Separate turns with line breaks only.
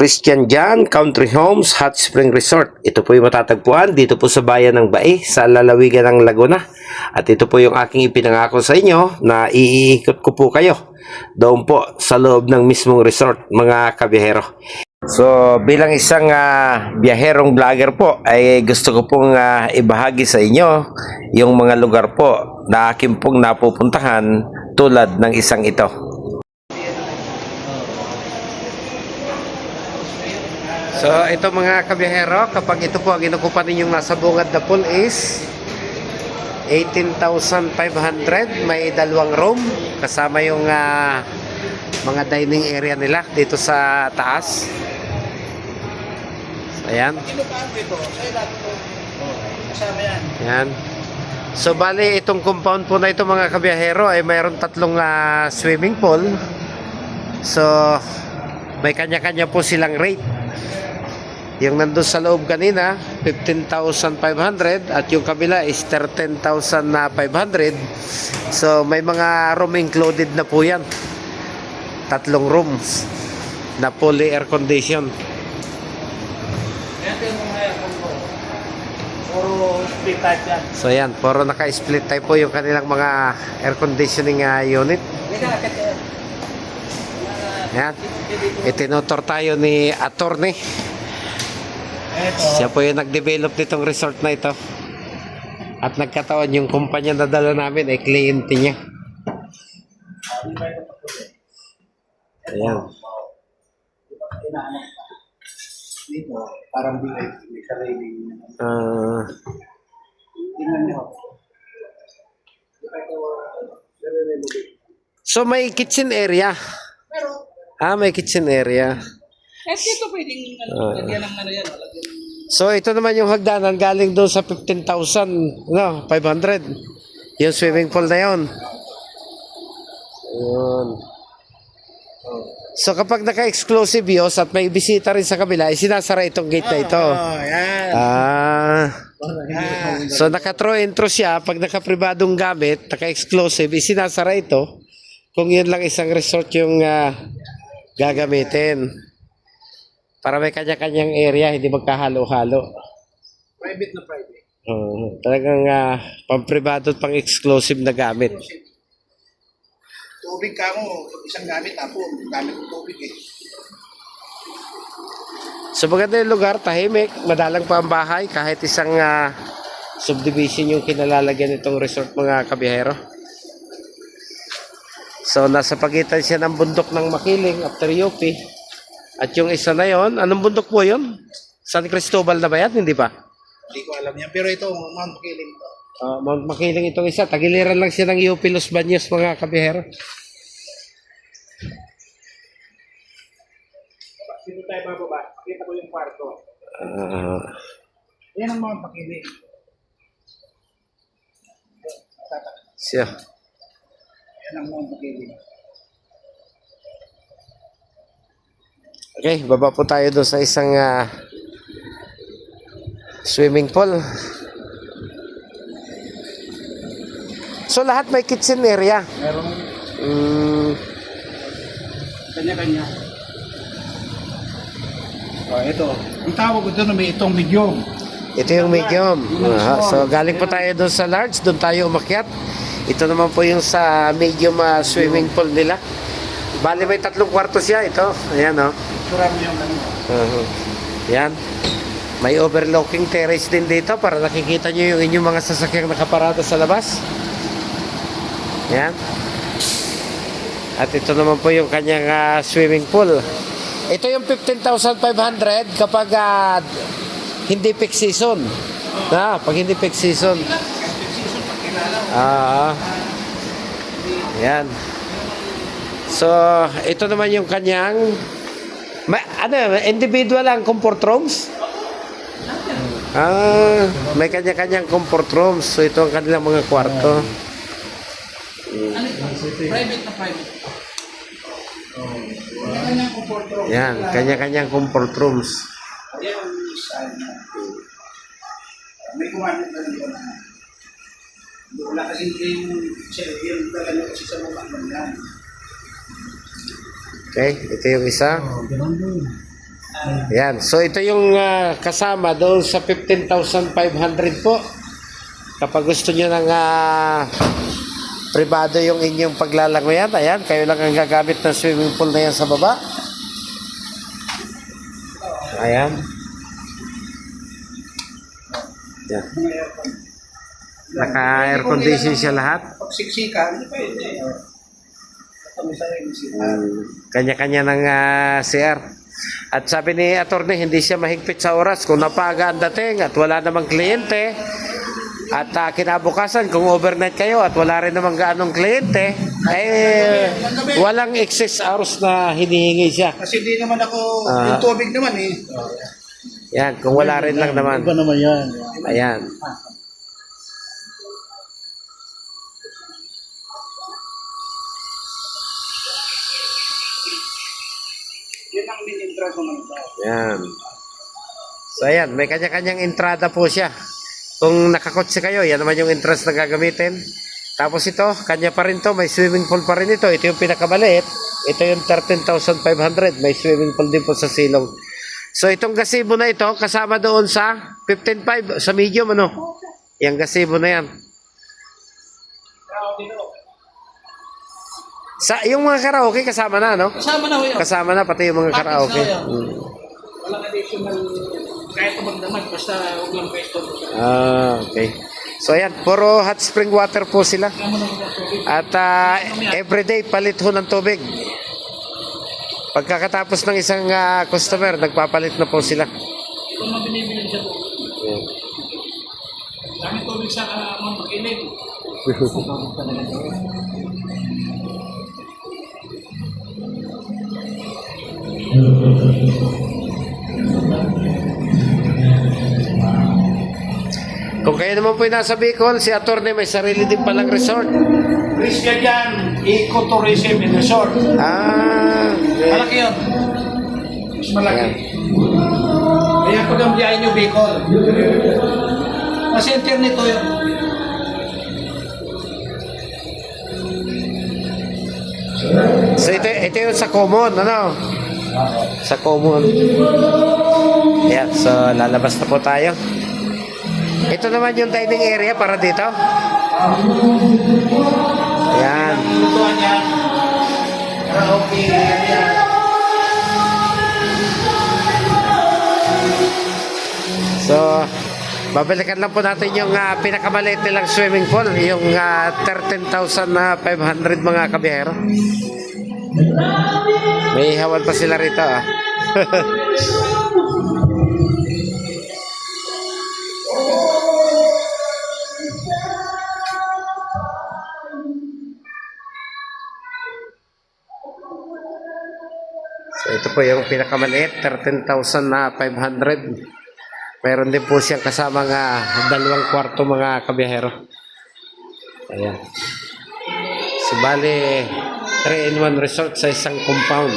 Christian John Country Homes Hot Spring Resort. Ito po yung matatagpuan dito po sa bayan ng Bai sa lalawigan ng Laguna. At ito po yung aking ipinangako sa inyo na iikot ko po kayo doon po sa loob ng mismong resort, mga kabiyahero. So bilang isang biyaherong vlogger po ay gusto ko pong ibahagi sa inyo yung mga lugar po na aking pong napupuntahan tulad ng isang ito. So ito mga kabiyahero, kapag ito po ang inukupan ninyong nasa bungad na pool is 18,500. May dalawang room kasama yung mga dining area nila dito sa taas. So, ayan. Ayan. So bali itong compound po na ito mga kabiyahero ay mayroon tatlong swimming pool. So may kanya-kanya po silang rate. Yung nandun sa loob kanina 15,500 at yung kabila is 13,500. So may mga room included na po yan, tatlong rooms na fully air condition.
Puro split type yan.
So yan, puro naka-split type po yung kanilang mga air conditioning unit. Yan, itinotor tayo ni attorney. Siya po yung nag-develop nitong resort na ito. At nagkataon yung kumpanya na dala namin ay kliyente niya. Ayan.
Dito, parang may sarili. Tingnan nyo.
So may kitchen area. May kitchen area.
Kasi ito pwedeng lagyan ng ano yan.
So ito naman yung hagdanan galing doon sa 15,500. Yung swimming pool na yun. Ayun. So kapag naka-exclusive use at may bisita rin sa kabila, sinasara itong gate na ito.
Yan.
So naka-throw intro siya. Pag naka-pribadong gamit, naka-exclusive, sinasara ito. Kung yun lang isang resort yung gagamitin. Para may kanya-kanyang area, hindi magkahalo-halo.
Private na private.
Talagang pang-privado at pang-exclusive na gamit.
Tubig ka mo, isang gamit ako, gamit ng tubig eh.
So maganda yung lugar, tahimik, madalang pa ang bahay, kahit isang subdivision yung kinalalagyan itong resort mga kabiyahero. So nasa pagitan siya ng bundok ng Makiling after UP. At yung isa na yon, anong bundok po yun? San Cristobal na ba yan? Hindi pa?
Hindi ko alam yan, pero ito, Mount Makiling ito.
Mount Makiling itong isa. Tagiliran lang siya ng UP Los Baños mga kabiyahero.
Dito tayo bababa, pakita ko yung kwarto. Yan ang Mount Makiling.
Siya.
Yan ang Mount Makiling.
Okay, baba po tayo doon sa isang swimming pool. So lahat may kitchen area.
Meron kanya-kanya. Ito. Ang tawag ko doon may itong medium.
Ito yung medium. So galing po tayo doon sa large, doon tayo umakyat. Ito naman po yung sa medium swimming pool nila. Bali may tatlong kwarto siya ito. Ayan o. Yan. May overlooking terrace din dito para nakikita nyo yung inyong mga sasakyang nakaparada sa labas. Yan. At ito naman po yung kanyang swimming pool. Ito yung 15,500 kapag hindi peak season. Pag hindi peak season. Yan. So, ito naman yung kanyang individual ang comfort rooms? May kanya-kanyang comfort rooms. So, ito ang kanilang mga kwarto.
Private na private. Kanya-kanyang comfort room.
Yan, kanya-kanyang comfort rooms.
Yan, may kumamit na dito na. Wala kasi yung talaga kasi sa mga yan.
Okay, ito yung isa. Yan. So ito yung kasama doon sa 15,500 po. Kapag gusto nyo ng privado yung inyong paglalangoyan, ayan, kayo lang ang gagamit ng swimming pool na yan sa baba. Ayan. Yan. Naka-air condition siya lahat.
Pag siksikan, hindi pwede. Kami sa rin
Kanya-kanya ng CR. At sabi ni attorney, hindi siya mahigpit sa oras. Kung napaga ang dating at wala namang kliyente, at kinabukasan, kung overnight kayo at wala rin namang gaanong kliyente, walang excess hours na hinihingi siya.
Kasi di naman ako, yung tubig naman eh.
Yan, kung wala rin lang naman.
Iba naman yan.
Ayan.
Yun ang minindra ko man ito.
Yan. So ayan, may kanya-kanyang entrada po siya. Kung nakakotse kayo, yan naman yung entrance na gagamitin. Tapos ito, kanya pa rin to, may swimming pool pa rin ito. Ito yung pinakamaliit. Ito yung 13,500. May swimming pool din po sa silong. So itong gazebo na ito, kasama doon sa 15,500, sa medium ano. Yung gazebo na yan. Yung mga karaoke kasama na, no?
Kasama na ho yun.
Kasama na pati yung mga karaoke.
Walang additional, kahit tumag naman, basta huwag lang pwesto.
Okay. So ayan, puro hot spring water po sila. At everyday palit ho ng tubig. Pagkakatapos ng isang customer, nagpapalit na po sila.
Kung mabinibili siya po. Dami tubig sa mga makinig.
Kung kayo naman po yung nasa Bicol, si attorney may sarili din palang resort.
Christian yan, Ecotourism and Resort. Malaki yun. Mas malaki. Kaya pag ang biyahe nyo, Bicol. Mas internet to yun.
So ito yung sa common, ano? Sa common. Ayan, so lalabas na po tayo. Ito naman yung dining area para dito. Ayan.
Lutuan yan. Karaoke. Yan.
So, babalikan lang po natin yung pinakamaliit nilang swimming pool, yung 13,500 mga kabiyero. May ihawan pa sila rito. So, ito po yung pinakamaliit, 13,500. Meron din po siyang kasamang 2 kwarto mga kabiyahero. Ayan. So, bali, 3-in-1 resort sa isang compound.